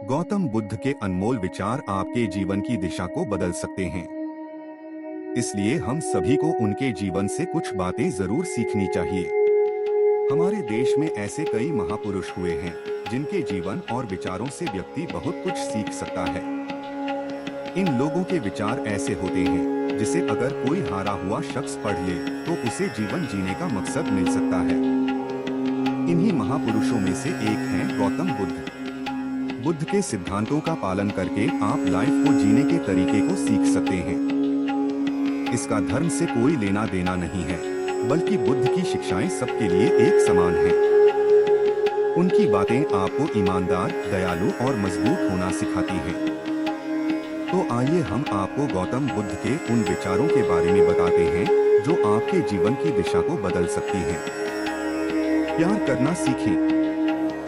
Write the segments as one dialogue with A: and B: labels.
A: गौतम बुद्ध के अनमोल विचार आपके जीवन की दिशा को बदल सकते हैं। इसलिए हम सभी को उनके जीवन से कुछ बातें जरूर सीखनी चाहिए। हमारे देश में ऐसे कई महापुरुष हुए हैं जिनके जीवन और विचारों से व्यक्ति बहुत कुछ सीख सकता है। इन लोगों के विचार ऐसे होते हैं जिसे अगर कोई हारा हुआ शख्स पढ़ ले तो उसे जीवन जीने का मकसद मिल सकता है। इन्हीं महापुरुषों में से एक हैं गौतम बुद्ध। बुद्ध के सिद्धांतों का पालन करके आप लाइफ को जीने के तरीके को सीख सकते हैं। इसका धर्म से कोई लेना देना नहीं है, बल्कि बुद्ध की शिक्षाएं सबके लिए एक समान हैं। उनकी बातें आपको ईमानदार, दयालु और मजबूत होना सिखाती हैं। तो आइए हम आपको गौतम बुद्ध के उन विचारों के बारे में बताते हैं जो आपके जीवन की दिशा को बदल सकती हैं। प्यार करना सीखें।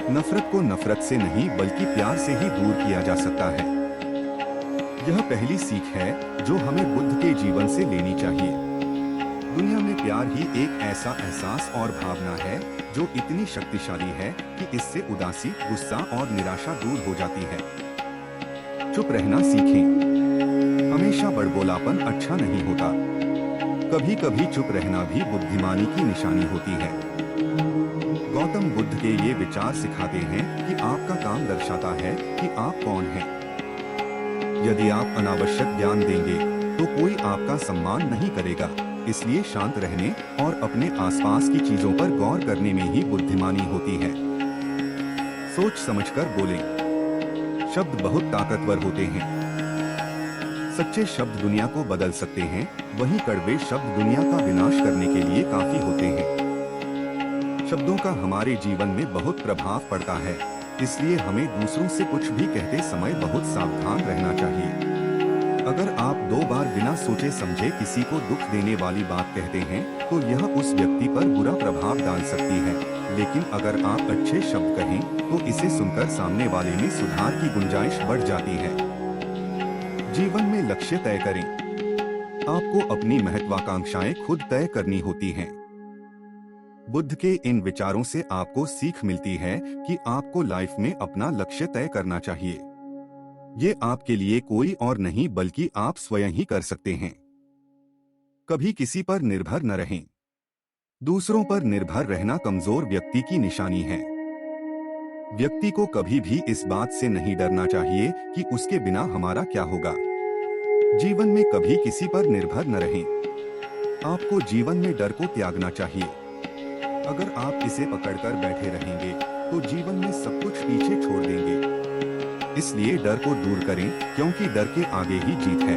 A: नफरत को नफरत से नहीं बल्कि प्यार से ही दूर किया जा सकता है। यह पहली सीख है जो हमें बुद्ध के जीवन से लेनी चाहिए। दुनिया में प्यार ही एक ऐसा एहसास और भावना है जो इतनी शक्तिशाली है कि इससे उदासी, गुस्सा और निराशा दूर हो जाती है। चुप रहना सीखें। हमेशा बड़बोलापन अच्छा नहीं होता। कभी कभी चुप रहना भी बुद्धिमानी की निशानी होती है। गौतम बुद्ध के ये विचार सिखाते हैं कि आपका काम दर्शाता है कि आप कौन हैं। यदि आप अनावश्यक ज्ञान देंगे तो कोई आपका सम्मान नहीं करेगा। इसलिए शांत रहने और अपने आसपास की चीजों पर गौर करने में ही बुद्धिमानी होती है। सोच समझकर बोलें। शब्द बहुत ताकतवर होते हैं। सच्चे शब्द दुनिया को बदल सकते हैं, वहीं कड़वे शब्द दुनिया का विनाश करने के लिए काफी होते हैं। शब्दों का हमारे जीवन में बहुत प्रभाव पड़ता है, इसलिए हमें दूसरों से कुछ भी कहते समय बहुत सावधान रहना चाहिए। अगर आप 2 बार बिना सोचे समझे किसी को दुख देने वाली बात कहते हैं तो यह उस व्यक्ति पर बुरा प्रभाव डाल सकती है। लेकिन अगर आप अच्छे शब्द कहें तो इसे सुनकर सामने वाले में सुधार की गुंजाइश बढ़ जाती है। जीवन में लक्ष्य तय करें। आपको अपनी महत्वाकांक्षाएं खुद तय करनी होती हैं। बुद्ध के इन विचारों से आपको सीख मिलती है कि आपको लाइफ में अपना लक्ष्य तय करना चाहिए। ये आपके लिए कोई और नहीं बल्कि आप स्वयं ही कर सकते हैं। कभी किसी पर निर्भर न रहें। दूसरों पर निर्भर रहना कमजोर व्यक्ति की निशानी है। व्यक्ति को कभी भी इस बात से नहीं डरना चाहिए कि उसके बिना हमारा क्या होगा। जीवन में कभी किसी पर निर्भर न रहें। आपको जीवन में डर को त्यागना चाहिए। अगर आप इसे पकड़कर बैठे रहेंगे तो जीवन में सब कुछ पीछे छोड़ देंगे। इसलिए डर को दूर करें, क्योंकि डर के आगे ही जीत है।